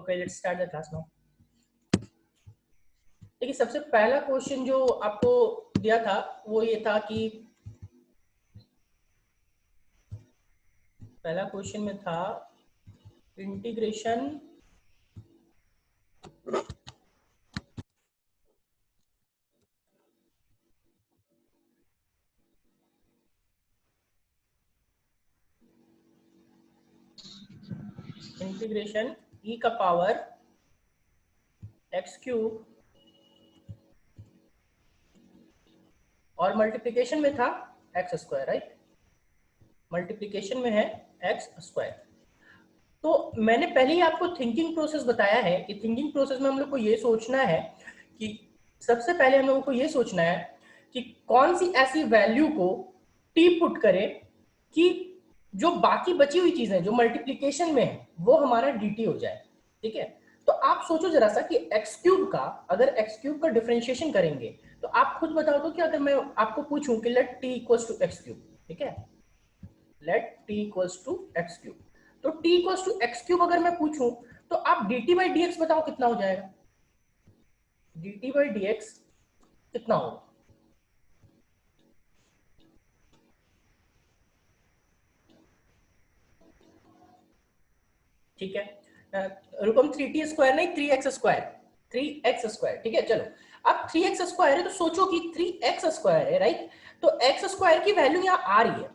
Okay, let's start the class now. देखिए, सबसे पहला क्वेश्चन जो आपको दिया था वो ये था कि पहला क्वेश्चन में था इंटीग्रेशन e का पावर x क्यूब और मल्टीप्लिकेशन में था x स्क्वायर, राइट। मल्टीप्लिकेशन में है x स्क्वायर। तो मैंने पहले ही आपको थिंकिंग प्रोसेस बताया है कि थिंकिंग प्रोसेस में हम लोग को ये सोचना है कि सबसे पहले हम लोगों को ये सोचना है कि कौन सी ऐसी वैल्यू को t पुट करें कि जो बाकी बची हुई चीजें जो मल्टीप्लिकेशन में है वो हमारा dt हो जाए, ठीक है। तो आप सोचो जरा सा कि x क्यूब का, अगर x क्यूब का डिफरेंशिएशन करेंगे तो आप खुद बताओ तो कि अगर मैं आपको पूछूं कि let t equals to x cube, ठीक है, let t equals to x cube, तो t equals to x cube अगर मैं पूछूं तो आप dt बाई dx बताओ कितना हो जाएगा। dt बाई dx कितना होगा? ठीक है, रुकम 3t स्क्वायर नहीं 3x स्क्वायर, 3x स्क्वायर, ठीक है। चलो, अब 3x स्क्वायर है तो सोचो कि 3x स्क्वायर है, राइट। तो x स्क्वायर की वैल्यू यहाँ आ रही है,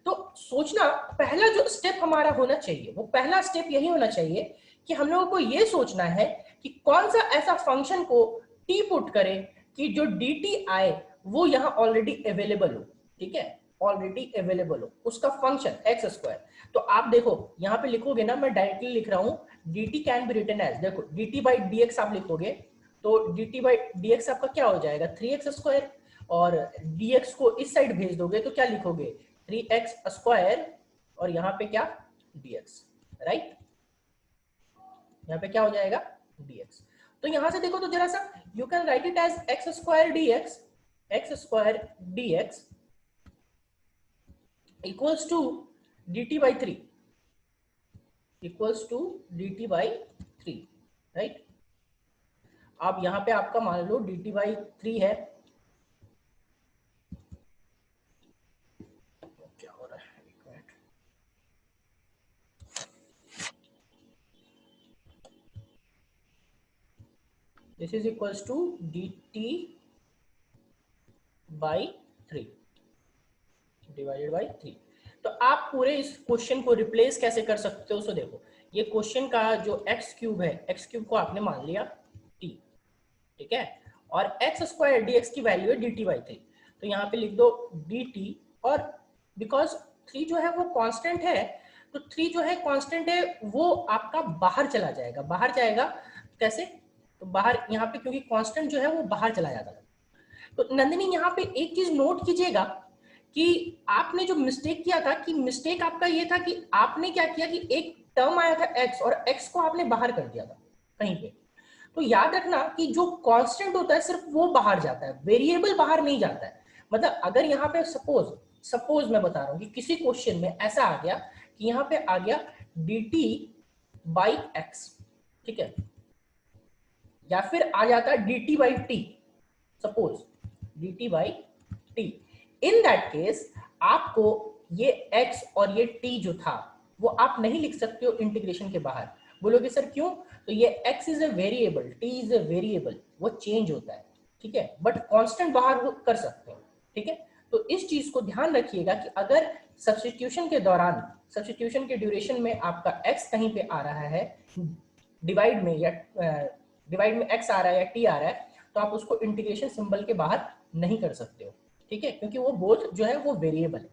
तो सोचना पहला जो स्टेप हमारा होना चाहिए वो पहला स्टेप यही होना चाहिए कि हम लोगों को ये सोचना है कि कौन सा ऐसा फंक्शन को t पुट करे कि जो dt आए वो यहाँ ऑलरेडी अवेलेबल हो, ठीक है, ऑलरेडी अवेलेबल हो उसका फंक्शन एक्स स्क्वायर। तो आप देखो यहाँ पे लिखोगे ना, मैं डायरेक्टली लिख रहा हूँ dt can be written as, देखो dt बाई dx आप लिखोगे तो dt बाई dx आपका क्या हो जाएगा 3x स्क्वायर, और dx को इस साइड भेज दोगे तो क्या लिखोगे 3x स्क्वायर और यहाँ पे क्या dx, राइट। यहाँ पे क्या हो जाएगा dx। तो यहां से देखो तो जरा सा you can write it as x square dx, x square dx equals to dt by 3, equals to dt by 3, right. अब यहां पे आपका मान लो dt by 3 है, क्या हो रहा है, एक minute, this is equals to dt by 3 divided by 3। तो आप पूरे इस क्वेश्चन को रिप्लेस कैसे कर सकते हो? सो देखो, ये क्वेश्चन का जो एक्स क्यूब है, एक्स क्यूब को आपने मान लिया t, ठीक है, और एक्स स्क्वायर dx की वैल्यू है dt बाई 3, तो यहाँ पे लिख दो dt, और बिकॉज 3 जो है वो कांस्टेंट है तो 3 जो है कांस्टेंट है वो आपका बाहर चला जाएगा, बाहर जाएगा कैसे, तो बाहर यहाँ पे क्योंकि कांस्टेंट जो है वो बाहर चला जाता है। तो नंदिनी यहाँ पे एक चीज नोट कीजिएगा कि आपने जो मिस्टेक किया था कि मिस्टेक आपका ये था कि आपने क्या किया कि एक टर्म आया था x और x को आपने बाहर कर दिया था कहीं पे। तो याद रखना कि जो कांस्टेंट होता है सिर्फ वो बाहर जाता है, वेरिएबल बाहर नहीं जाता है। मतलब अगर यहाँ पे सपोज मैं बता रहा हूँ कि किसी क्वेश्चन में ऐसा आ गया कि यहाँ पे आ गया dt बाई एक्स, ठीक है, या फिर आ जाता है dt by T, suppose dt by T, in that case आपको ये x और ये t जो था वो आप नहीं लिख सकते हो इंटीग्रेशन के बाहर। बोलोगे सर क्यों? तो ये x is a variable, t is a variable, वो चेंज होता है, ठीक है, बट कांस्टेंट बाहर वो कर सकते हो, ठीक है। तो इस चीज को ध्यान रखिएगा कि अगर सब्स्टिट्यूशन के दौरान, सब्स्टिट्यूशन के ड्यूरेशन में आपका x कहीं पे आ रहा है डिवाइड में, या डिवाइड में x आ रहा है या t आ रहा है, तो आप उसको इंटीग्रेशन सिंबल के बाहर नहीं कर सकते हो, ठीक है, क्योंकि वो बोथ जो है वो वेरिएबल है।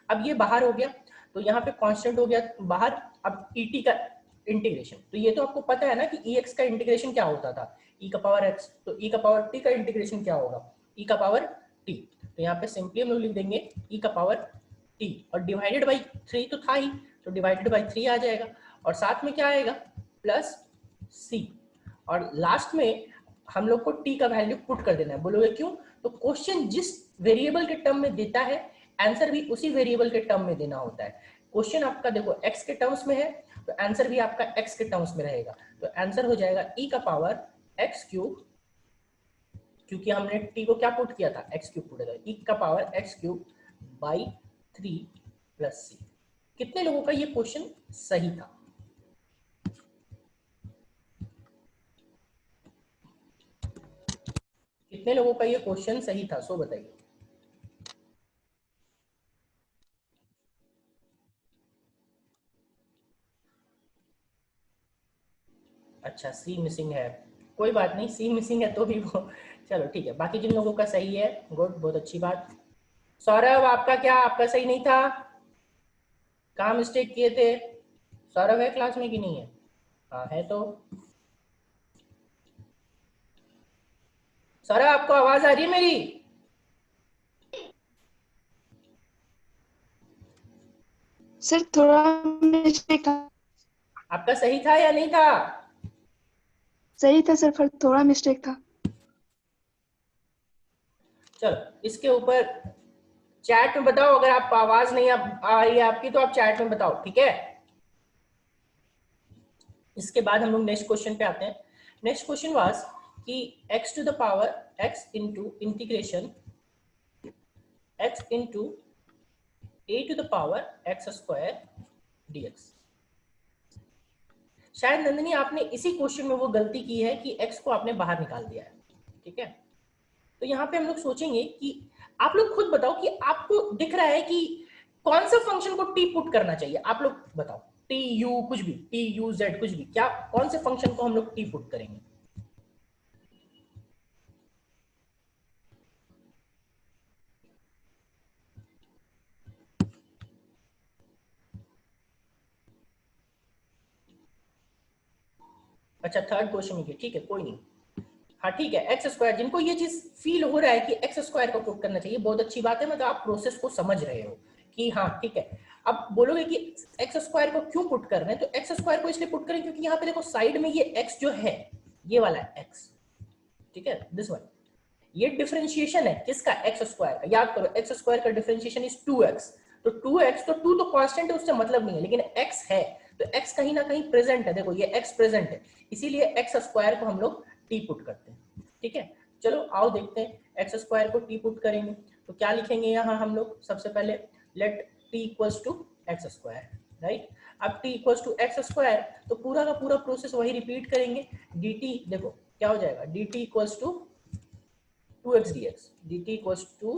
अब ये बाहर हो गया तो यहाँ पे कांस्टेंट हो गया बाहर। अब et का इंटीग्रेशन, तो ये तो आपको पता है ना कि ex का इंटीग्रेशन क्या होता था, e का पावर x, तो e का पावर t का इंटीग्रेशन क्या होगा, e का पावर t। तो यहाँ पे सिंपली हम लोग लिख देंगे e का पावर t, और डिवाइडेड बाई 3 तो था ही, तो डिवाइडेड बाई 3 आ जाएगा, और साथ में क्या आएगा प्लस c, और लास्ट में हम लोग को t का वैल्यू पुट कर देना है। बोलोगे क्यों? तो क्वेश्चन जिस वेरिएबल के टर्म में देता है आंसर भी उसी वेरिएबल के टर्म में देना होता है। क्वेश्चन आपका देखो x के टर्म्स में है तो आंसर भी आपका x के टर्म्स में रहेगा, तो आंसर हो जाएगा e का पावर x क्यूब, क्योंकि हमने t को क्या पुट किया था, x क्यूब पुट किया, e का power x cube by 3 plus c। कितने लोगों का ये क्वेश्चन सही था? कितने लोगों का ये क्वेश्चन सही था, सो बताइए। अच्छा सी मिसिंग है, कोई बात नहीं, सी मिसिंग है तो भी वो चलो ठीक है, बाकी जिन लोगों का सही है गुड, बहुत अच्छी बात। सौरभ आपका क्या, आपका सही नहीं था, कहाँ मिस्टेक किए थे? सौरभ है क्लास में कि नहीं है? हाँ है तो सौरभ आपको आवाज आ रही है मेरी? सर थोड़ा मिस्टेक था। आपका सही था या नहीं था? सही था सर, पर थोड़ा मिस्टेक था। चलो इसके ऊपर चैट में बताओ, अगर आप आवाज नहीं आ रही है आपकी तो आप चैट में बताओ, ठीक है। इसके बाद हम लोग नेक्स्ट क्वेश्चन पे आते हैं। नेक्स्ट क्वेश्चन वाज कि x to the power x into integration x into a to the power x square dx। शायद नंदिनी आपने इसी क्वेश्चन में वो गलती की है कि x को आपने बाहर निकाल दिया है, ठीक है। तो यहाँ पे हम लोग सोचेंगे कि आप लोग खुद बताओ कि आपको दिख रहा है कि कौन सा फंक्शन को t पुट करना चाहिए, आप लोग बताओ। टी यू कुछ भी, टी यू जेड कुछ भी, क्या कौन से फंक्शन को हम लोग t पुट करेंगे? अच्छा थर्ड क्वेश्चन में, ठीक है कोई नहीं। हाँ ठीक है, एक्स स्क्वायर, जिनको ये चीज फील हो रहा है कि एक्स स्क्वायर को पुट करना चाहिए, बहुत अच्छी बात है, मतलब आप प्रोसेस को समझ रहे हो कि हाँ ठीक है। अब बोलोगे कि एक्स स्क्वायर को क्यों पुट कर रहे हैं, तो एक्स स्क्वायर को इसलिए पुट करें क्योंकि यहाँ पे देखो साइड में ये एक्स जो है, ये वाला एक्स, ठीक है, दिस वन, ये डिफरेंशिएशन है किसका, एक्स स्क्वायर का। याद करो एक्स स्क्वायर का डिफरेंशिएशन इज 2x, तो 2x, तो 2 तो कांस्टेंट है, उससे मतलब नहीं है, लेकिन x है तो x कहीं ना कहीं प्रेजेंट है, देखो ये x प्रेजेंट है, इसीलिए एक्स स्क्वायर को हम लोग t पुट करते हैं, ठीक है। चलो आओ देखते हैं, एक्स स्क्वायर को t पुट करेंगे तो क्या लिखेंगे यहाँ हम लोग, सबसे पहले let t equals to x square, right. अब t equals to x square तो पूरा का पूरा प्रोसेस वही रिपीट करेंगे, dt देखो क्या हो जाएगा, dt equals to 2x dx, dt equals to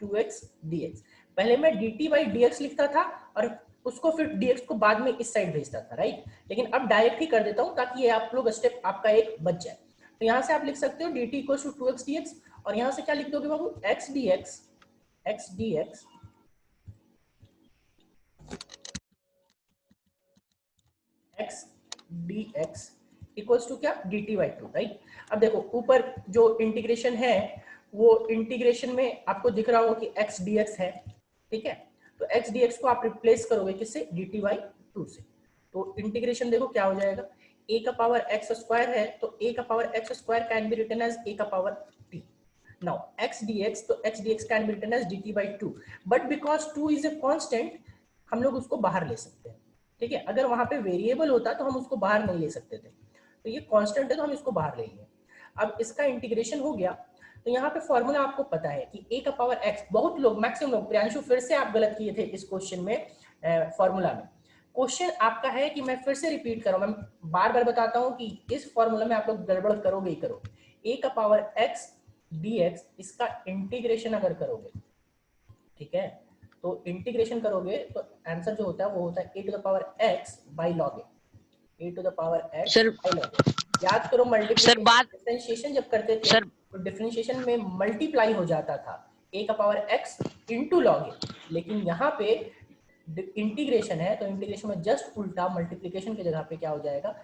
2x dx। पहले मैं dt by dx लिखता था और उसको फिर dx को बाद में इस साइड भेजता था, राइट। लेकिन अब डायरेक्ट ही कर देता हूं ताकि ये आप लोग स्टेप आपका एक बच जाए। तो यहां से आप लिख सकते हो dt equals to 2x dx, और यहां से क्या लिख दोगे बाबू, x dx, x dx x dx equals to क्या, dt by 2, राइट। अब देखो ऊपर जो इंटीग्रेशन है वो इंटीग्रेशन में आपको दिख रहा होगा कि x dx है, ठीक है। तो x dx को आप रिप्लेस करोगे किससे, dt by 2 से। तो इंटीग्रेशन देखो क्या हो जाएगा, a का पावर x स्क्वायर है तो a का power x square can be written as a का power t। Now x dx, तो x dx can be written as dt by 2, but because 2 is a constant हम लोग उसको बाहर ले सकते हैं, ठीक है। अगर वहां पे वेरिएबल होता तो हम उसको बाहर नहीं ले सकते थे, तो ये कांस्टेंट है तो हम इसको बाहर ले लिए। अब इसका इंटीग्रेशन हो गया, तो यहाँ पे फॉर्मूला आपको पता है कि a का पावर x, बहुत लोग मैक्सिमम लोग, प्रियांशु फिर से आप गलत किए थे इस क्वेश्चन में, फॉर्मूला में। क्वेश्चन आपका है कि मैं फिर से रिपीट कर रहा हूं, मैं बार बार बताता हूं कि इस फॉर्मूला में आप लोग गड़बड़ करोगे ही करोगे। a का पावर x dx, इसका इंटीग्रेशन अगर करोगे, ठीक है, तो इंटीग्रेशन करोगे तो आंसर जो होता है वो होता है a to the power x by log a to the power x sir by log. याद करो सर मल्टीप्लिकेशन बात डिफरेंशिएशन जब करते थे सर तो डिफरेंशिएशन में मल्टीप्लाई हो जाता था a का power x into log a, लेकिन यहाँ पे इंटीग्रेशन है तो इंटीग्रेशन में जस्ट उल्टा मल्टीप्लिकेशन की जगह पे क्या हो जाएगा,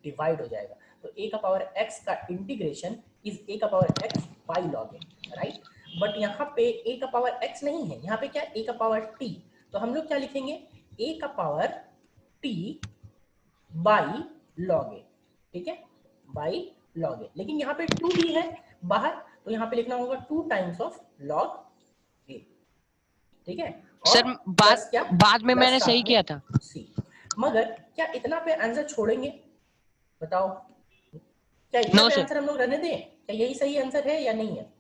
डिवाइड हो जाएगा। तो a का पावर x का इंटीग्रेशन इज a का power x by log a, right. But यहाँ पे a का पावर x नहीं है, यहाँ पे क्या a का पावर t, तो हम लोग क्या लिखेंगे, a का पावर t बाई लॉग ए, ठीक है, बाई लॉग ए। लेकिन यहाँ पे 2 भी है बाहर, तो यहाँ पे लिखना होगा 2 टाइम्स ऑफ लॉग ए, ठीक है। सर प्लस क्या बाद में मैंने सही किया था सी। मगर क्या इतना पे आंसर छोड़ेंगे? बताओ, क्या इतना पे आंसर हम लोग रहने दें? क्या यही सही आंसर है या नहीं है?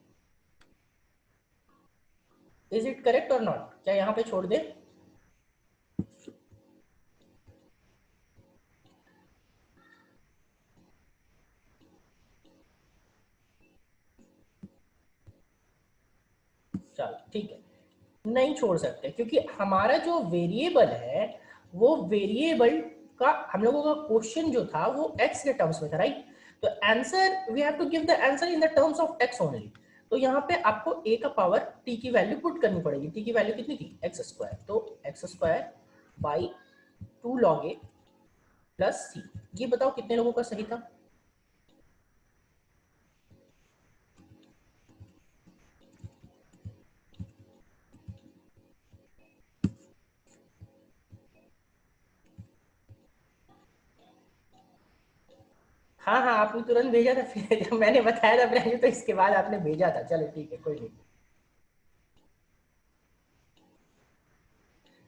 इज इट करेक्ट और नॉट? क्या यहाँ पे छोड़ दे? चलो ठीक है, नहीं छोड़ सकते क्योंकि हमारा जो वेरिएबल है वो वेरिएबल का हम लोगों का क्वेश्चन जो था वो x के टर्म्स में था, राइट? तो answer we have to give the answer in the terms of x only. तो यहाँ पे आपको a का पावर t की वैल्यू पुट करनी पड़ेगी। t की वैल्यू कितनी थी? x square. तो x square by 2 log a plus c। ये बताओ कितने लोगों का सही था? हाँ हाँ, आपने तुरंत भेजा था फिर जब मैंने बताया था प्रियांशु तो इसके बाद आपने भेजा था। चलो ठीक है, कोई नहीं।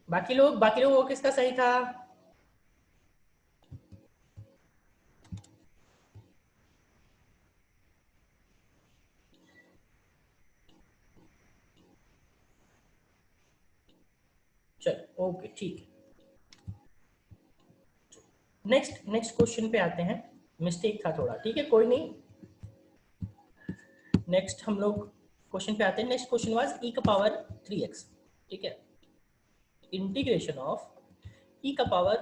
बाकी लोगों को किसका सही था? चलो ओके ठीक है। नेक्स्ट क्वेश्चन पे आते हैं। मिस्टेक था थोड़ा, ठीक है कोई नहीं। नेक्स्ट हम लोग क्वेश्चन पे आते हैं। नेक्स्ट क्वेश्चन वाज e का पावर 3x, ठीक है, इंटीग्रेशन ऑफ e का पावर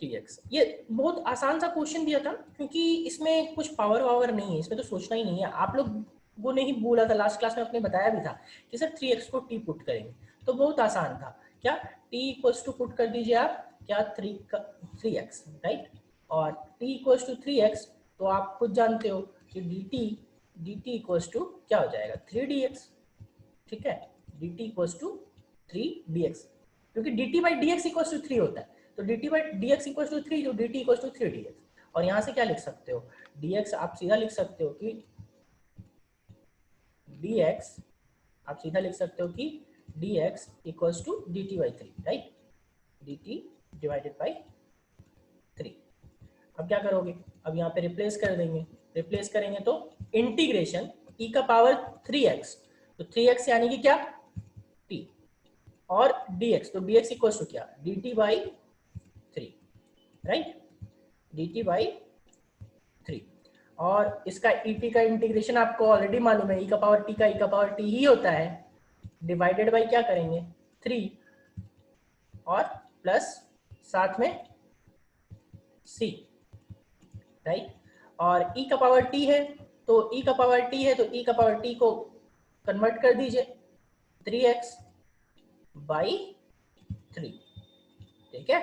3x। ये बहुत आसान सा क्वेश्चन दिया था क्योंकि इसमें कुछ पावर वावर नहीं है, इसमें तो सोचना ही नहीं है। आप लोगों ने ही बोला था लास्ट क्लास में, आपने बताया भी था कि सर 3x को t पुट करेंगे, तो बहुत आसान था। क्या t इक्वल्स टू पुट कर दीजिए आप, क्या 3x, राइट? और t इक्वल्स टू 3x, तो आप खुद जानते हो कि dt इक्वल्स टू क्या हो जाएगा? 3dx, ठीक है, dt इक्वल्स टू 3dx, क्योंकि dt by dx equals to 3 होता है। तो dt by dx equals to 3, तो dt इक्वल्स टू 3dx। और यहाँ से क्या लिख सकते हो? dx आप सीधा लिख सकते हो कि dx, आप सीधा लिख सकते हो कि dx equals to dt by 3, right? dt divided by 3। अब क्या करोगे? अब यहाँ पे रिप्लेस कर देंगे। रिप्लेस करेंगे तो इंटीग्रेशन e का पावर 3x, तो 3x यानी कि क्या? t, और dx, तो dx इक्वल्स टू क्या? dt by 3, right? dt by 3। और इसका et का इंटीग्रेशन आपको ऑलरेडी मालूम है, e का पावर t का e का पावर t ही होता है, डिवाइडेड बाई क्या करेंगे? 3 और प्लस साथ में c, राइट? और e का पावर t है, तो e का पावर t है, तो e का पावर t को कन्वर्ट कर दीजिए 3x बाई 3, ठीक है?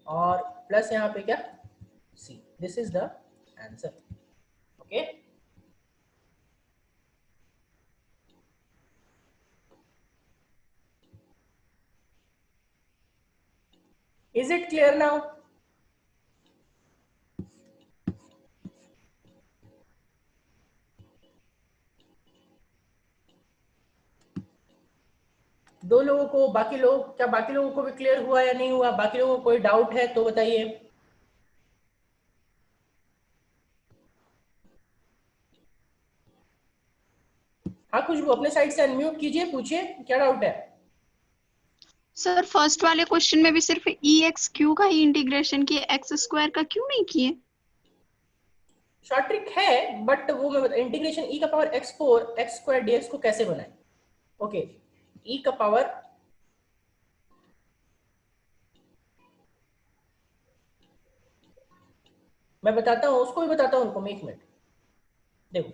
और प्लस यहाँ पे क्या? c। This is the answer, okay? Is it clear now? दो लोगों को, बाकी लोग, क्या बाकी लोगों को भी क्लियर हुआ या नहीं हुआ? बाकी लोगों को कोई डाउट है तो बताइए। हाँ खुशबू, अपने साइड से अनम्यूट कीजिए, पूछिए क्या डाउट है। सर फर्स्ट वाले क्वेश्चन में भी सिर्फ EX का ही इंटीग्रेशन किए, एक्स स्क्वायर का क्यों नहीं किए? शॉर्ट ट्रिक है, बट वो मैं बता, इंटीग्रेशन e का power x4 x square dx को कैसे बनाए? ओके, e का पावर, मैं बताता हूँ, उसको भी बताता हूँ उनको, एक मिनट। देखो,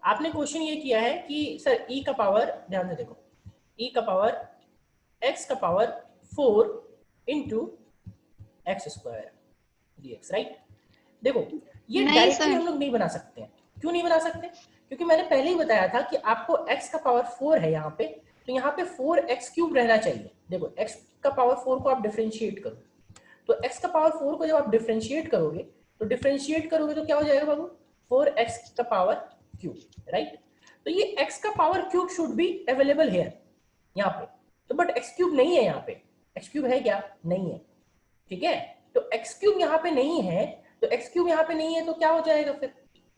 आपने क्वेश्चन ये किया है कि सर e का पावर, ध्यान से देखो, e का पावर x का power 4 into x square dx, right? देखो, ये डायरेक्टली हम लोग नहीं बना सकते हैं। क्यों नहीं बना सकते? क्योंकि मैंने पहले ही बताया था कि आपको x का पावर 4 है यहाँ पे, तो यहाँ पे 4x³ रहना चाहिए। देखो, x का पावर 4 को आप डिफरेंशिएट करो, तो x का पावर 4 को जब आप डिफरेंशिएट करोगे तो क्या हो जाएगा बाबू? 4x का पावर क्यूब, राइट? तो ये x का power cube should be available here, यहाँ पे, तो बट एक्स क्यूब नहीं है यहाँ पे, एक्स क्यूब है क्या, नहीं है, ठीक है। तो एक्स क्यूब यहाँ पे नहीं है, तो एक्स क्यूब यहाँ पे नहीं है तो क्या हो जाएगा,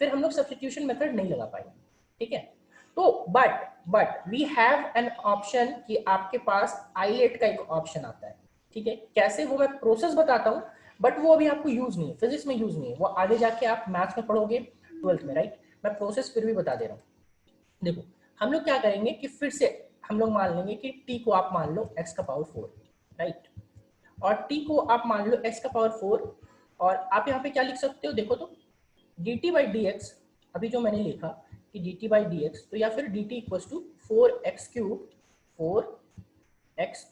फिर हम लोग सब्स्टिट्यूशन मेथड नहीं लगा पाएंगे, ठीक है। तो but we have an option कि आपके पास आइलेट का एक ऑप्शन आता है, ठीक है। कैसे, वो मैं प्रोसेस बताता हूँ, बट वो अभी आपको यूज नहीं है, फिजिक्स में यूज नहीं है, वो आगे जाके आप मैथ्स में पढ़ोगे 12th में, राइट। मैं प्रोसेस फिर भी बता दे रहा हूँ। देखो हम लोग क्या करेंगे कि फिर से हम लोग मान लेंगे कि t को आप मान लो x का पावर 4, राइट, और t को आप मान लो x का पावर 4, और आप यहाँ पे क्या लिख सकते हो, देखो तो dt बाई डी एक्स, अभी जो मैंने लिखा कि dt बाई डी एक्स, तो या फिर dt equal to 4x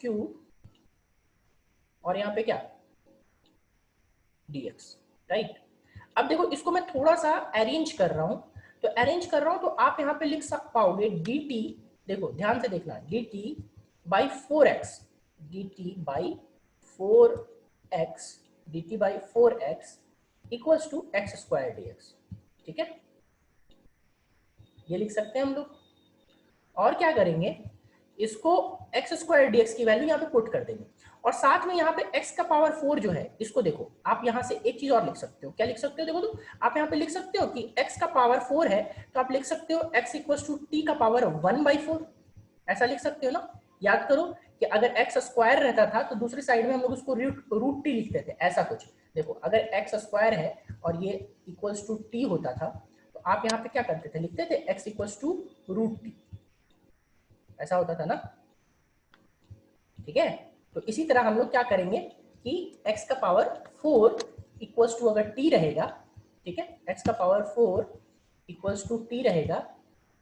cube और यहाँ पे क्या dx, राइट। अब देखो इसको मैं थोड़ा सा अरेंज कर रहा हूं, तो अरेंज कर रहा हूं तो आप यहाँ पे लिख पाओगे dt, देखो ध्यान से देखना, dt by 4x, dt by 4x, dt by 4x equals to x square dx, ठीक है, ये लिख सकते हैं हम लोग। और क्या करेंगे, इसको एक्स स्क्वायर dx की वैल्यू यहाँ पे पुट कर देंगे, और साथ में यहाँ पे x का पावर 4 जो है, इसको देखो आप यहाँ से एक चीज और लिख सकते हो, क्या लिख सकते हो, देखो तो आप यहाँ पे लिख सकते हो कि x का पावर 4 है, तो आप लिख सकते हो x इक्वल टू टी का पावर 1/4, ऐसा लिख सकते हो ना। याद करो कि अगर x स्क्वायर रहता था तो दूसरी साइड में हम लोग उसको रूट टी लिखते थे, ऐसा कुछ। देखो अगर x स्क्वायर है और ये इक्वल्स टू टी होता था, तो आप यहाँ पे क्या करते थे, लिखते थे x equals to root t, ऐसा होता था ना, ठीक है। तो इसी तरह हम लोग क्या करेंगे कि x का पावर 4 इक्वल्स टू अगर t रहेगा, ठीक है, x का पावर 4 इक्वल्स टू t रहेगा,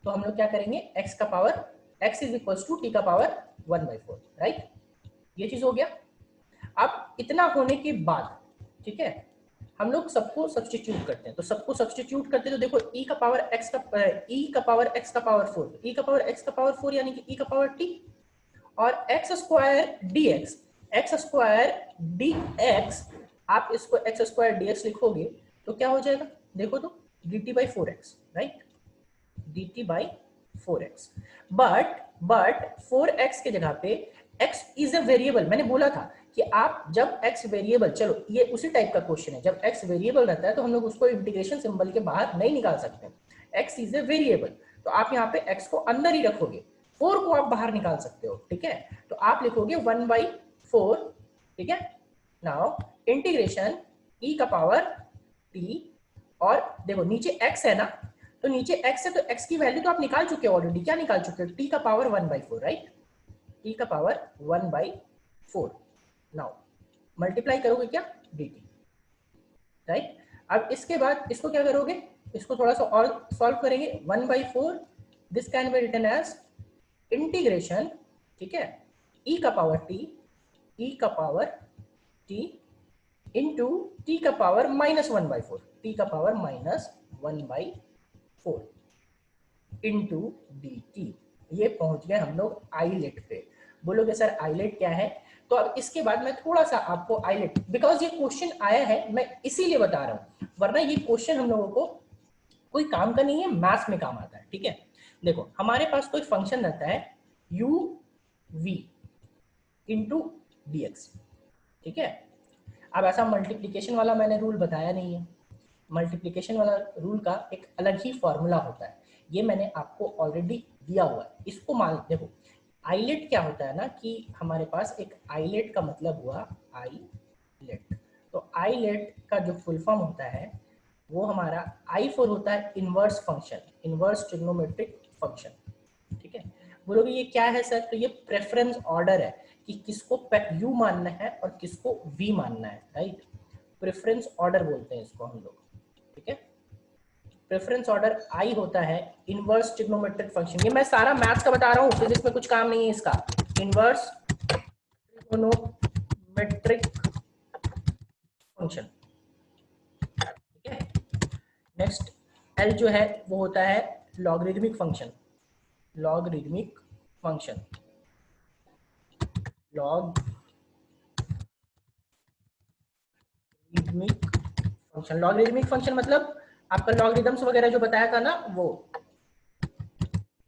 तो हम लोग क्या करेंगे, x का power x is equals to t का पावर 1/4, राइट, ये चीज हो गया। अब इतना होने के बाद, ठीक है, हम लोग सबको सब्स्टिट्यूट करते हैं, तो सबको सब्स्टिट्यूट करते हैं, तो देखो e का पावर x का e का पावर x का पावर 4, e का पावर x का पावर 4 यानी कि e का पावर t, और x square dx, x square dx, आप इसको एक्स स्क्वायर dx लिखोगे तो क्या हो जाएगा, देखो तो dt by 4x, right, dt by 4x, but 4x के जगह पे x इज अ वेरिएबल, मैंने बोला था कि आप जब x वेरिएबल, चलो ये उसी टाइप का क्वेश्चन है, जब x वेरिएबल रहता है तो हम लोग उसको इंटीग्रेशन सिंबल के बाहर नहीं निकाल सकते, x इज अ वेरिएबल, तो आप यहाँ पे x को अंदर ही रखोगे, 4 को आप बाहर निकाल सकते हो, ठीक है, तो आप लिखोगे 1/4, ठीक है। नाउ इंटीग्रेशन e का पावर t, और देखो नीचे x है ना, तो नीचे x है तो x की वैल्यू तो आप निकाल चुके हो ऑलरेडी, क्या निकाल चुके हो, t का पावर 1/4, राइट, t का पावर 1/4, नाउ मल्टीप्लाई करोगे क्या dt, राइट। अब इसके बाद इसको क्या करोगे, इसको थोड़ा सा और सॉल्व करेंगे, 1/4 this can be written as integration, ठीक है, e का पावर t, e का पावर t इंटू t का पावर -1/4, t का पावर -1/4 इंटू dt, ये पहुंच गए हम लोग आइलेट पे। बोलोगे सर आइलेट क्या है, तो अब इसके बाद मैं थोड़ा सा आपको आइलेट, बिकॉज ये क्वेश्चन आया है मैं इसीलिए बता रहा हूं, वरना ये क्वेश्चन हम लोगों को कोई काम का नहीं है, मैथ्स में काम आता है, ठीक है। देखो हमारे पास कोई फंक्शन रहता है u v into D x, ठीक है। अब ऐसा मल्टीप्लीकेशन वाला मैंने रूल बताया नहीं है, मल्टीप्लीकेशन वाला रूल का एक अलग ही फॉर्मूला होता है, ये मैंने आपको ऑलरेडी दिया हुआ है, इसको मान देखो। आइलेट क्या होता है ना कि हमारे पास एक आइलेट का मतलब हुआ आइलेट, तो आइलेट का जो फुल फॉर्म होता है वो हमारा आई फॉर होता है inverse function, inverse trigonometric function, ठीक है। बोलोगे ये क्या है सर, तो ये प्रेफरेंस ऑर्डर है कि किसको u मानना है और किसको v मानना है, राइट, प्रेफरेंस ऑर्डर बोलते हैं इसको हम लोग, ठीक है। प्रेफरेंस ऑर्डर आई होता है इनवर्स ट्रिग्नोमेट्रिक फंक्शन, ये मैं सारा मैथ्स का बता रहा हूँ, फिजिक्स में कुछ काम नहीं है इसका, इनवर्स ट्रिग्नोमेट्रिक फंक्शन, ठीक है। नेक्स्ट एल जो है वो होता है logarithmic function, logarithmic function, logarithmic function, logarithmic function मतलब आपका लॉगरिदम्स वगैरह जो बताया था ना वो,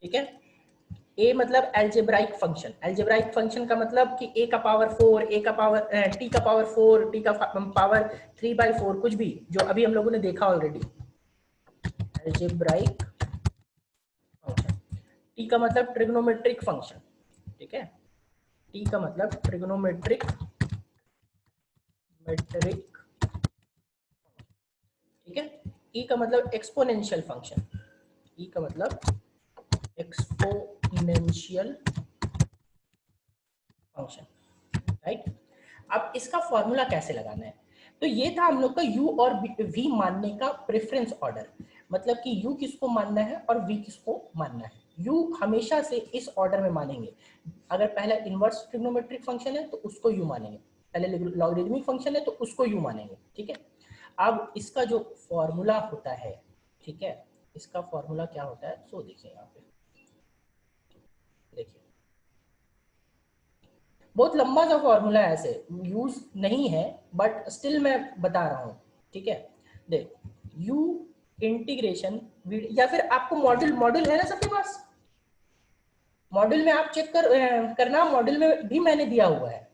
ठीक है। ए मतलब एल्जेब्राइक फंक्शन, एल्जेब्राइक फंक्शन का मतलब कि ए का पावर 4, ए का पावर टी का पावर 4, टी का पावर 3/4, कुछ भी जो अभी हम लोगों ने देखा ऑलरेडी, एल्जेब्राइक फंक्शन। टी का मतलब ट्रिग्नोमेट्रिक फंक्शन, ठीक है, टी का मतलब ट्रिग्नोमेट्रिक मेट्रिक, ठीक है। ई का मतलब एक्सपोनेंशियल फंक्शन, ई का मतलब एक्सपोनेंशियल फंक्शन, राइट। अब इसका फॉर्मूला कैसे लगाना है, तो ये था हम लोग का u और v मानने का प्रेफरेंस ऑर्डर, मतलब कि u किसको मानना है और v किसको मानना है। u हमेशा से इस ऑर्डर में मानेंगे, अगर पहला इनवर्स ट्रिग्नोमेट्रिक फंक्शन है तो उसको u मानेंगे, पहले लॉगरिदमिक फंक्शन है तो उसको u मानेंगे, ठीक है। अब इसका जो फॉर्मूला होता है, ठीक है, इसका फॉर्मूला क्या होता है, सो देखिए यहाँ पे, देखिए बहुत लंबा सा फॉर्मूला है, ऐसे यूज नहीं है बट स्टिल मैं बता रहा हूँ, ठीक है। देख u इंटीग्रेशन, या फिर आपको मॉड्यूल मॉड्यूल है ना सबके पास, मॉड्यूल में आप चेक करना, मॉड्यूल में भी मैंने दिया हुआ है,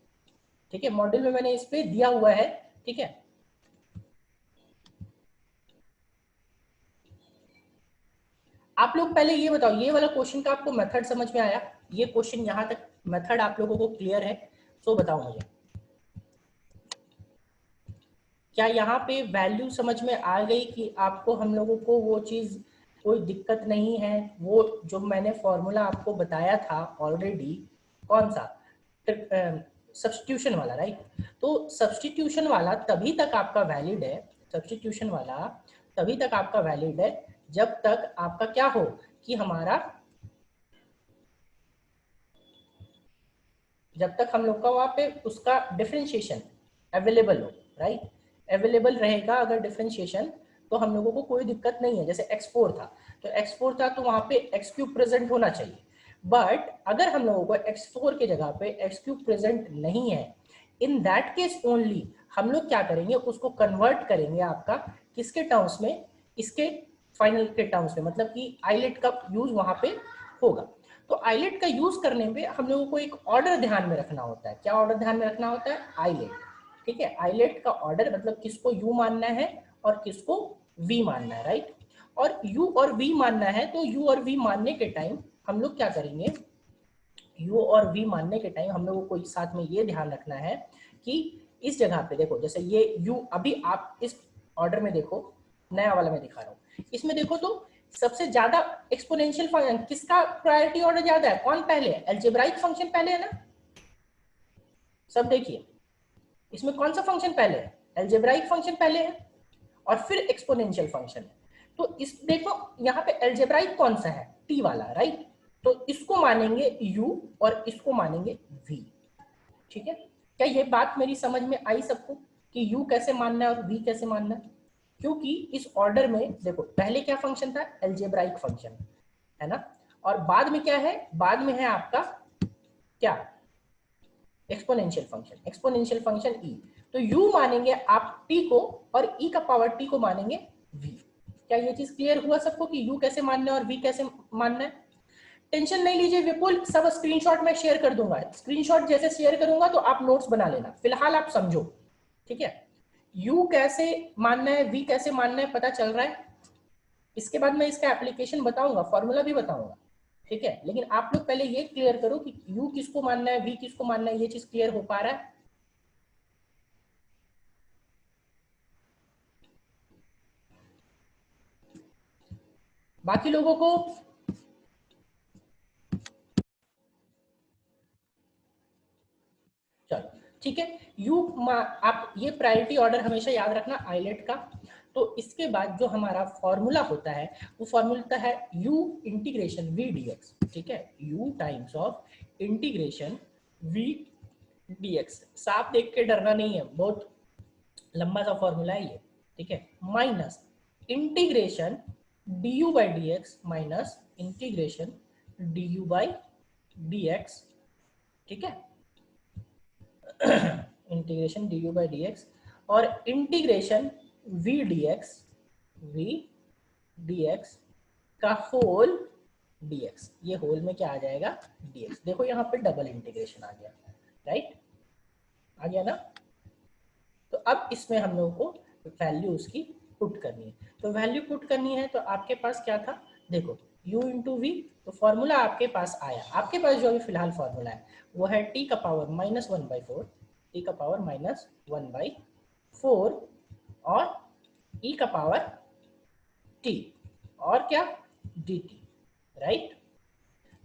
ठीक है, मॉड्यूल में मैंने इस पे दिया हुआ है, ठीक है। आप लोग पहले ये बताओ, ये वाला क्वेश्चन का आपको मेथड समझ में आया, ये क्वेश्चन यहाँ तक मेथड आप लोगों को क्लियर है, तो बताओ मुझे, क्या यहाँ पे वैल्यू समझ में आ गई कि आपको हम लोगों को वो चीज कोई दिक्कत नहीं है, वो जो मैंने फॉर्मूला आपको बताया था ऑलरेडी, कौन सा, सब्स्टिट्यूशन वाला, राइट। तो सब्स्टिट्यूशन वाला तभी तक आपका वैलिड है, सब्स्टिट्यूशन वाला तभी तक आपका वैलिड है जब तक आपका क्या हो कि हमारा, जब तक हम लोग का वहां पे उसका डिफरेंशिएशन अवेलेबल हो, राइट। अवेलेबल रहेगा अगर डिफरेंशिएशन, तो हम लोगों को कोई दिक्कत नहीं है। जैसे x4 था, तो x4 था तो वहां पे x³ प्रेजेंट होना चाहिए, बट अगर हम लोगों को x4 के जगह पे x³ प्रेजेंट नहीं है, इन दैट केस ओनली हम लोग क्या करेंगे, उसको कन्वर्ट करेंगे आपका किसके टर्म्स में, इसके फाइनल के टर्म्स में, मतलब कि आइलेट का यूज वहां पे होगा। तो आइलेट का यूज करने पे हम लोगों को एक ऑर्डर ध्यान में रखना होता है, क्या ऑर्डर ध्यान में रखना होता है, आइलेट, ठीक है। आइलेट का ऑर्डर मतलब किसको u मानना है और किसको v मानना है, राइट। और u और v मानना है तो u और v मानने के टाइम हम लोग क्या करेंगे, u और v मानने के टाइम हम लोगों को साथ में ये ध्यान रखना है कि इस जगह पे देखो, जैसे ये u, अभी आप इस ऑर्डर में देखो, नया वाला मैं दिखा रहा हूँ, इसमें देखो तो सबसे ज्यादा एक्सपोनेंशियल फंक्शन किसका प्रायोरिटी ऑर्डर ज्यादा है, कौन पहले है, अलजेब्राइक फंक्शन पहले है ना, सब देखिए इसमें कौन सा फंक्शन पहले है, अलजेब्राइक फंक्शन पहले है और फिर एक्सपोनेंशियल फंक्शन है। तो इस देखो यहाँ पे अलजेब्राइक कौन सा है, टी वाला, राइट। तो इसको मानेंगे u और इसको मानेंगे v, ठीक है। क्या ये बात मेरी समझ में आई सबको कि u कैसे मानना है और v कैसे मानना है, क्योंकि इस ऑर्डर में देखो पहले क्या फंक्शन था, अलजेब्राइक फंक्शन है ना, और बाद में क्या है, बाद में है आपका क्या, exponential function, exponential function e। तो u मानेंगे आप t को और e का पावर t को मानेंगे v। क्या ये चीज क्लियर हुआ सबको कि u कैसे मानना है और v कैसे मानना है। टेंशन नहीं लीजिए विपुल, सब स्क्रीनशॉट मैं शेयर कर दूंगा, स्क्रीनशॉट जैसे शेयर करूंगा तो आप नोट्स बना लेना, फिलहाल आप समझो, ठीक है। u कैसे मानना है, v कैसे मानना है, पता चल रहा है। इसके बाद मैं इसका एप्लीकेशन बताऊंगा, फॉर्मूला भी बताऊंगा, ठीक है। लेकिन आप लोग पहले ये क्लियर करो कि u किसको मानना है, v किसको मानना है, ये चीज क्लियर हो पा रहा है। बाकी लोगों को चलो ठीक है। आप ये प्रायोरिटी ऑर्डर हमेशा याद रखना आइलेट का। तो इसके बाद जो हमारा फॉर्मूला होता है वो फॉर्मूला होता है u इंटीग्रेशन v dx, ठीक है, u times of integration v dx। साफ देख के डरना नहीं है, बहुत लंबा सा फॉर्मूला है ये, ठीक है, minus integration du by dx minus integration du by dx, ठीक है, इंटीग्रेशन du बाई dx और इंटीग्रेशन v dx का होल dx, ये होल में क्या आ जाएगा dx। देखो यहाँ पे डबल इंटीग्रेशन आ गया, राइट, आ गया ना। तो अब इसमें हम लोगों को वैल्यू उसकी पुट करनी है। तो वैल्यू पुट करनी है तो आपके पास क्या था, देखो u इंटू वी, तो फॉर्मूला आपके पास आया, आपके पास जो अभी फिलहाल फॉर्मूला है वो है t का पावर -1/4, t का पावर -1/4 और e का पावर t और क्या dt, राइट।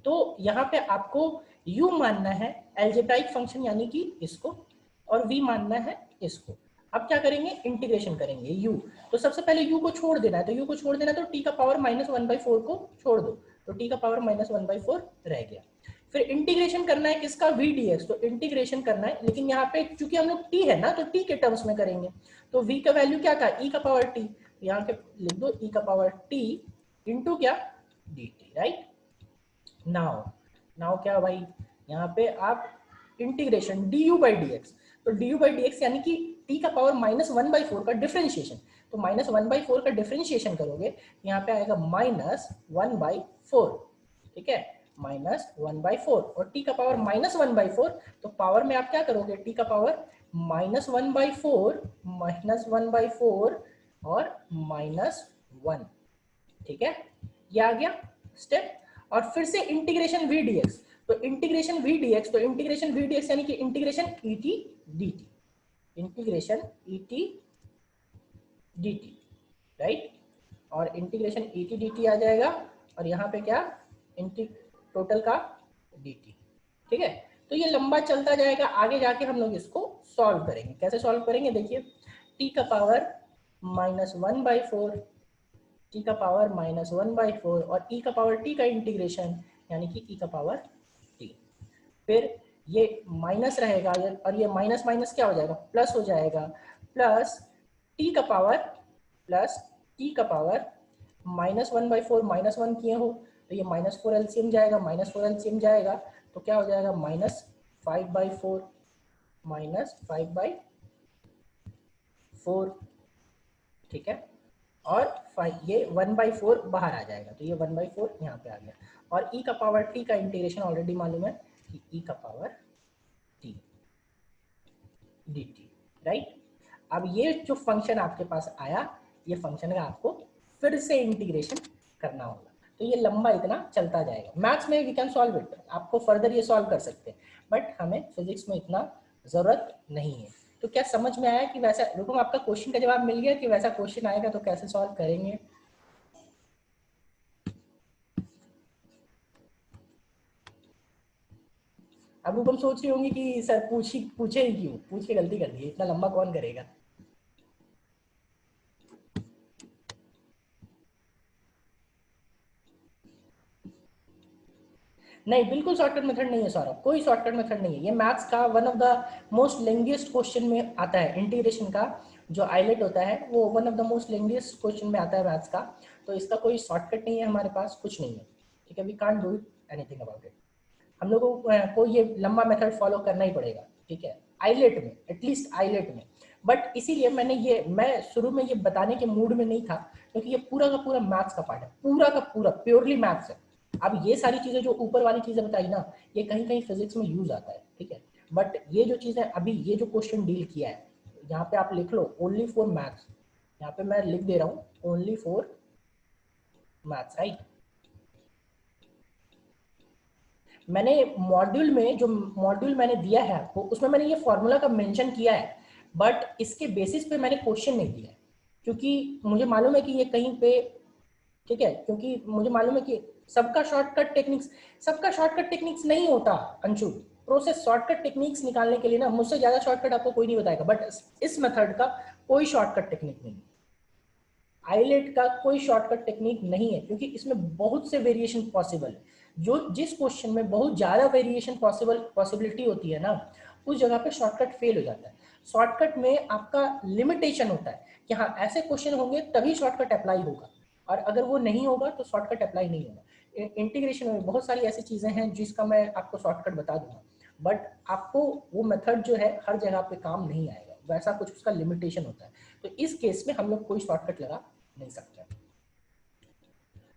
तो यहाँ पे आपको u मानना है एल्जेब्राइक फंक्शन यानी कि इसको, और v मानना है इसको। अब क्या करेंगे, इंटीग्रेशन करेंगे u। तो सबसे पहले u को छोड़ देना है, तो u को छोड़ देना है तो t का पावर -1/4 को छोड़ दो, तो t का पावर -1/4 रह गया। फिर इंटीग्रेशन करना है किसका, v dx, तो इंटीग्रेशन करना है, लेकिन यहाँ पे चूंकि हम लोग t है ना तो t के टर्म्स में करेंगे। तो v का वैल्यू क्या था, e का पावर t, यहाँ पे लिख दो e का पावर t इंटू क्या dt, राइट। नाउ क्या भाई, यहाँ पे आप इंटीग्रेशन du बाई dx, तो du बाई dx यानी कि t का पावर -1/4 का डिफरेंशिएशन, तो -1/4 का डिफरेंशिएशन करोगे, यहाँ पे आएगा -1/4, ठीक है, -1/4, और t का पावर -1/4, तो पावर में आप क्या करोगे, t का पावर -1/4 -1/4 और -1, ठीक है, ये आ गया स्टेप। और फिर से इंटीग्रेशन v dx, तो इंटीग्रेशन v dx, तो इंटीग्रेशन v dx यानी कि integration et dt, integration et dt, right, और इंटीग्रेशन et dt आ जाएगा, और यहाँ पे क्या टोटल का dt, ठीक है। तो ये लंबा चलता जाएगा, आगे जाके हम लोग इसको सॉल्व करेंगे। कैसे सॉल्व करेंगे, देखिए t का पावर -1/4, t का पावर -1/4 और e का पावर t का इंटीग्रेशन यानी कि e का पावर t, फिर ये माइनस रहेगा और ये माइनस माइनस क्या हो जाएगा, प्लस हो जाएगा, प्लस t का पावर -1/4 -1 किए हो तो ये -4 एलसीएम जाएगा, -4 एलसीएम जाएगा तो क्या हो जाएगा, -5/4 -5/4, ठीक है, और ये 1/4 बाहर आ जाएगा, तो ये 1/4 यहाँ पे आ गया, और e का पावर t का इंटीग्रेशन ऑलरेडी मालूम है कि e का पावर t dt, राइट। अब ये जो फंक्शन आपके पास आया, ये फंक्शन का आपको फिर से इंटीग्रेशन करना होगा, तो ये लंबा इतना चलता जाएगा। मैथ्स में वी कैन सॉल्व इट, आपको फर्दर ये सॉल्व कर सकते हैं, बट हमें फिजिक्स में इतना जरूरत नहीं है। तो क्या समझ में आया कि वैसा, रुको आपका क्वेश्चन का जवाब मिल गया कि वैसा क्वेश्चन आएगा तो कैसे सॉल्व करेंगे। अब रुको सोच रही होंगी कि सर पूछे ही क्यों, पूछ के गलती कर दी, इतना लंबा कौन करेगा। नहीं, बिल्कुल शॉर्टकट मेथड नहीं है सौरभ, कोई शॉर्टकट मेथड नहीं है। ये मैथ्स का one of the most longest question में आता है, इंटीग्रेशन का जो आइलेट होता है वो one of the most longest question में आता है मैथ्स का। तो इसका कोई शॉर्टकट नहीं है, हमारे पास कुछ नहीं है, ठीक है, we can't do anything about it. हम लोगों को ये लंबा मेथड फॉलो करना ही पड़ेगा, ठीक है, आइलेट में, एटलीस्ट आइलेट में। बट इसीलिए मैं शुरू में ये बताने के मूड में नहीं था, क्योंकि ये पूरा का पूरा मैथ्स का पार्ट है, पूरा का पूरा प्योरली मैथ्स है। अब ये सारी चीजें जो ऊपर वाली चीजें बताई ना, ये कहीं कहीं फिजिक्स में यूज आता है, ठीक है, बट ये जो चीजें अभी ये जो क्वेश्चन डील किया है, यहाँ पे आप लिख लो ओनली फॉर मैथ्स, यहाँ पे मैं लिख दे रहा हूँ ओनली फॉर मैथ्स, राइट। मैंने मॉड्यूल में जो मॉड्यूल मैंने दिया है आपको, उसमें मैंने ये फॉर्मूला का मेंशन किया है, बट इसके बेसिस पे मैंने क्वेश्चन नहीं दिया है, क्योंकि मुझे मालूम है कि ये कहीं पे, ठीक है, क्योंकि मुझे मालूम है कि सबका शॉर्टकट टेक्निक्स नहीं होता अंशु। प्रोसेस शॉर्टकट टेक्निक्स निकालने के लिए ना, मुझसे ज्यादा शॉर्टकट आपको कोई नहीं बताएगा, बट इस मेथड का कोई शॉर्टकट टेक्निक नहीं है, आइलेट का कोई शॉर्टकट टेक्निक नहीं है, क्योंकि इसमें बहुत से वेरिएशन पॉसिबल है। जो जिस क्वेश्चन में बहुत ज्यादा वेरिएशन पॉसिबिलिटी होती है ना, उस जगह पे शॉर्टकट फेल हो जाता है। शॉर्टकट में आपका लिमिटेशन होता है कि हाँ ऐसे क्वेश्चन होंगे तभी शॉर्टकट अप्लाई होगा, और अगर वो नहीं होगा तो शॉर्टकट अप्लाई नहीं होगा। इंटीग्रेशन में बहुत सारी ऐसी चीजें हैं जिसका मैं आपको शॉर्टकट बता दूंगा, बट आपको वो मेथड जो है हर जगह पे काम नहीं आएगा, वैसा कुछ उसका लिमिटेशन होता है। तो इस केस में हम लोग कोई शॉर्टकट लगा नहीं सकते।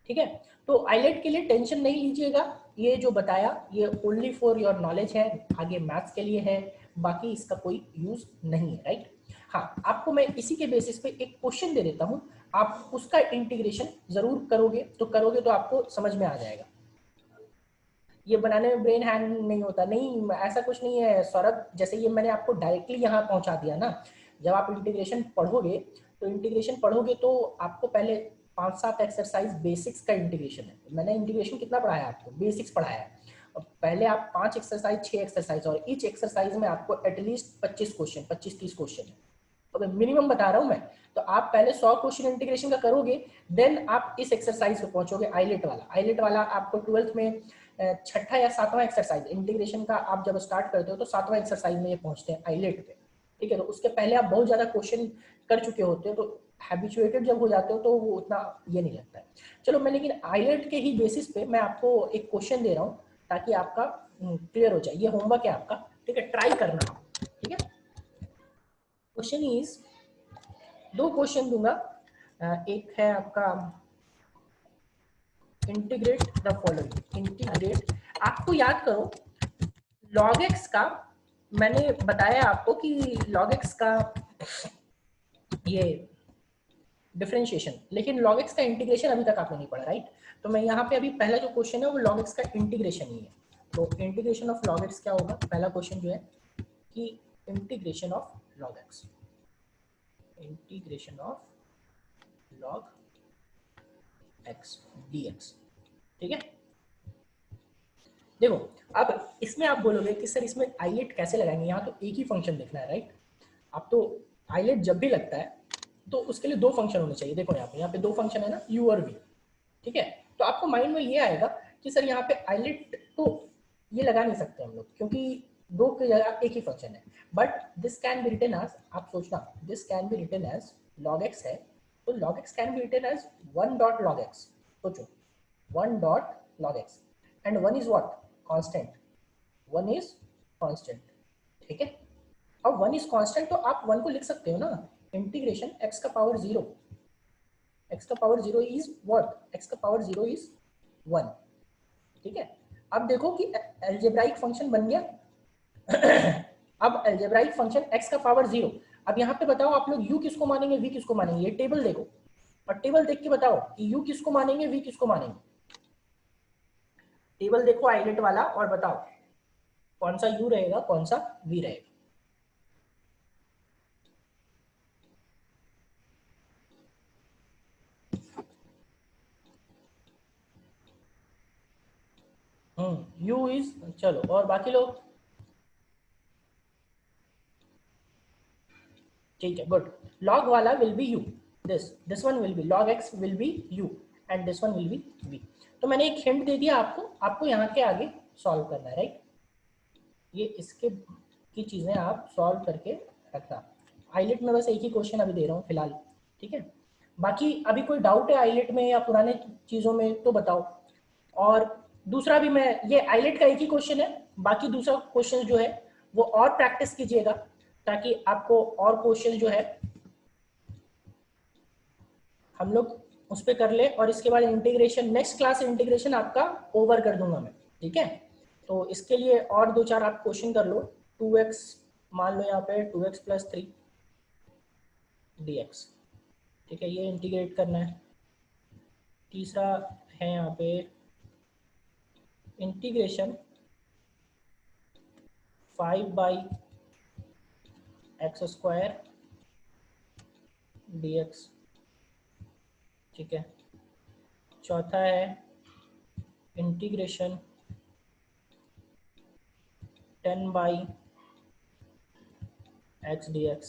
ठीक है। तो आईलेट के लिए टेंशन नहीं लीजिएगा, ये जो बताया ये ओनली फॉर योर नॉलेज है, आगे मैथ्स के लिए है, बाकी इसका कोई यूज नहीं है, राइट। हाँ, आपको मैं इसी के बेसिस पे एक क्वेश्चन दे देता हूँ, आप उसका इंटीग्रेशन जरूर करोगे तो आपको समझ में आ जाएगा। ये बनाने में ब्रेन हैंग नहीं होता, नहीं ऐसा कुछ नहीं है सौरभ, जैसे ये मैंने आपको डायरेक्टली यहाँ पहुंचा दिया ना। जब आप इंटीग्रेशन पढ़ोगे तो आपको पहले 5-7 एक्सरसाइज बेसिक्स का इंटीग्रेशन है। मैंने इंटीग्रेशन कितना पढ़ाया आपको, बेसिक्स पढ़ाया है। पहले आप 5 एक्सरसाइज 6 एक्सरसाइज, और ईच एक्सरसाइज में आपको एटलीस्ट 25 क्वेश्चन 25-30 क्वेश्चन है, तो मिनिमम बता रहा हूँ मैं। तो आप पहले 100 क्वेश्चन इंटीग्रेशन का करोगे, देन आप इस एक्सरसाइज पे पहुंचोगे, आईलेट वाला आपको 12th में छठा या 7वां एक्सरसाइज इंटीग्रेशन का आप जब स्टार्ट करते हो तो 7वां एक्सरसाइज में ये पहुंचते हैं आईलेट पे, ठीक है। तो उसके पहले आप बहुत ज्यादा क्वेश्चन कर चुके होते हो, तो हैबिचुएटेड जब हो जाते हो तो वो उतना ये नहीं लगता है। चलो, मैं लेकिन आईलेट के ही बेसिस पे मैं आपको एक क्वेश्चन दे रहा हूँ ताकि आपका क्लियर हो जाए। ये होमवर्क है आपका, ठीक है, ट्राई करना, ठीक है। क्वेश्चन इज, 2 क्वेश्चन दूंगा, एक है आपका इंटीग्रेट द फॉलोइंग। इंटीग्रेट, आपको याद करो log x का, मैंने बताया आपको कि log x का ये डिफरेंशिएशन, लेकिन log x का इंटीग्रेशन अभी तक आपने नहीं पढ़ा, राइट। तो मैं यहाँ पे अभी पहला जो क्वेश्चन है वो log x का इंटीग्रेशन ही है। तो इंटीग्रेशन ऑफ log x क्या होगा, पहला क्वेश्चन जो है कि integration of log x, integration of log x dx, ठीक है। देखो, अब इसमें आप बोलोगे कि सर इसमें आईलेट कैसे लगाएंगे, यहाँ तो एक ही फंक्शन देखना है, राइट। अब तो आईलेट जब भी लगता है तो उसके लिए 2 फंक्शन होने चाहिए। देखो यहाँ पे 2 फंक्शन है ना, u और v, ठीक है। तो आपको माइंड में ये आएगा कि सर यहाँ पे आईलेट तो ये लगा नहीं सकते हम लोग, क्योंकि 2 की जगह एक ही फंक्शन है। But this can be written as, आप सोचना, this can be written as log x है, तो log x can be written as 1 dot log x। सोचो, 1 dot log x, and 1 is what, constant, 1 is constant, ठीक है। अब 1 is constant तो आप 1 को लिख सकते हो ना, इंटीग्रेशन x का पावर 0, x का पावर 0 इज व्हाट, x का पावर 0 इज 1, ठीक है। अब देखो कि अलजेब्राइक फंक्शन बन गया। अब अलजेब्राइक फंक्शन x का पावर 0, अब यहाँ पे बताओ आप लोग u किसको मानेंगे, v किसको मानेंगे, ये टेबल देखो और टेबल देख के बताओ कि u किसको मानेंगे, v किसको मानेंगे। टेबल देखो आईलेट वाला और बताओ कौन सा u रहेगा, कौन सा v रहेगा। u इज, चलो और बाकी लोग, ठीक है, गुड। log वाला will be u, this one will be log x will be u and this one will be v। तो मैंने एक हिंट दे दिया आपको, आपको यहाँ के आगे सॉल्व करना है, राइट। ये इसके की चीजें आप सॉल्व करके रखना। आईलेट में बस एक ही क्वेश्चन अभी दे रहा हूँ फिलहाल, ठीक है। बाकी अभी कोई डाउट है आईलेट में या पुराने चीजों में तो बताओ। और दूसरा भी, मैं ये आईलेट का एक ही क्वेश्चन है, बाकी दूसरा क्वेश्चन जो है वो और प्रैक्टिस कीजिएगा ताकि आपको और क्वेश्चन जो है हम लोग उस पर कर ले, और इसके बाद इंटीग्रेशन, नेक्स्ट क्लास इंटीग्रेशन आपका ओवर कर दूंगा मैं, ठीक है। तो इसके लिए और 2-4 आप क्वेश्चन कर लो। 2x, मान लो यहाँ पे 2x + 3 dx, ठीक है, ये इंटीग्रेट करना है। तीसरा है यहाँ पे इंटीग्रेशन 5/x² dx, ठीक है। चौथा है इंटीग्रेशन 10/x dx,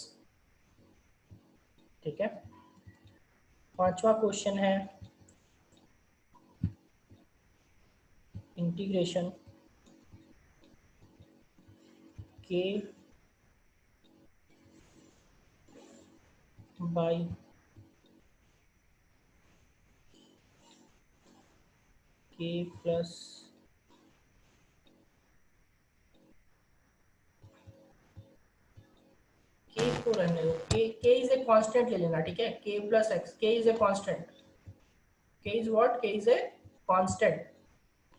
ठीक है। पांचवा क्वेश्चन है integration k by k plus k को रहने दो, k इज ए कांस्टेंट ले लेना, ठीक है। k + x, k is a constant, k is what, k is a constant,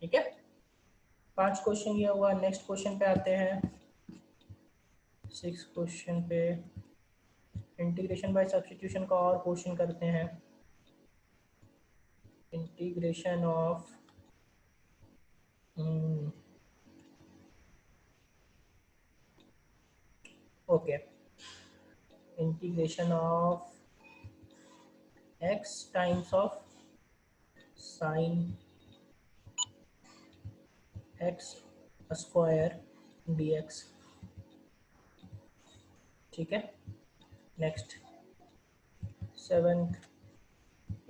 ठीक है। 5 क्वेश्चन ये हुआ। नेक्स्ट क्वेश्चन पे आते हैं, 6 क्वेश्चन पे इंटीग्रेशन बाय सब्स्टिट्यूशन का और क्वेश्चन करते हैं। Integration of okay, integration of x times of sine x square dx, ठीक है। Next 7th,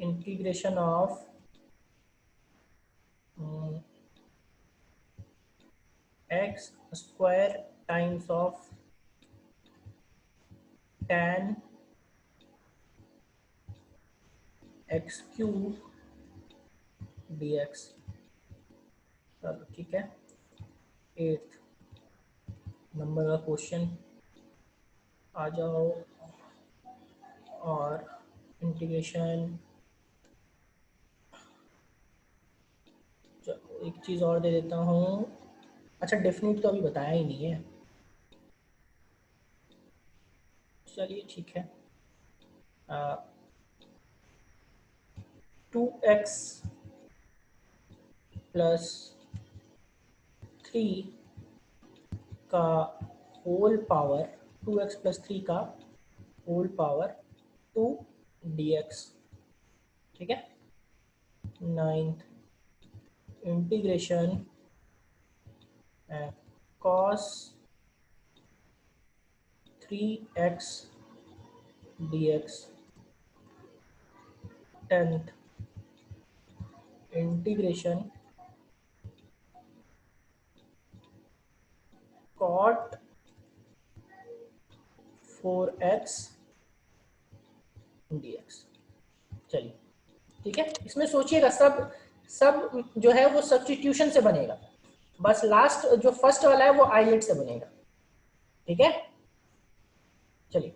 integration of x square times of tan x cube dx, चलो ठीक है। 8th नंबर का क्वेश्चन आ जाओ, और इंटीग्रेशन, चलो एक चीज़ और दे देता हूँ। अच्छा डेफिनेट तो अभी बताया ही नहीं है, चलिए ठीक है। 2x प्लस 3 का होल पावर, 2x प्लस 3 का होल पावर 2 dx, ठीक है। 9th, integration cos 3x dx। 10th, integration cot 4x dx, चलिए ठीक है। इसमें सोचिएगा सब सब जो है वो सब्स्टिट्यूशन से बनेगा, बस लास्ट जो फर्स्ट वाला है वो आइलेट से बनेगा, ठीक है। चलिए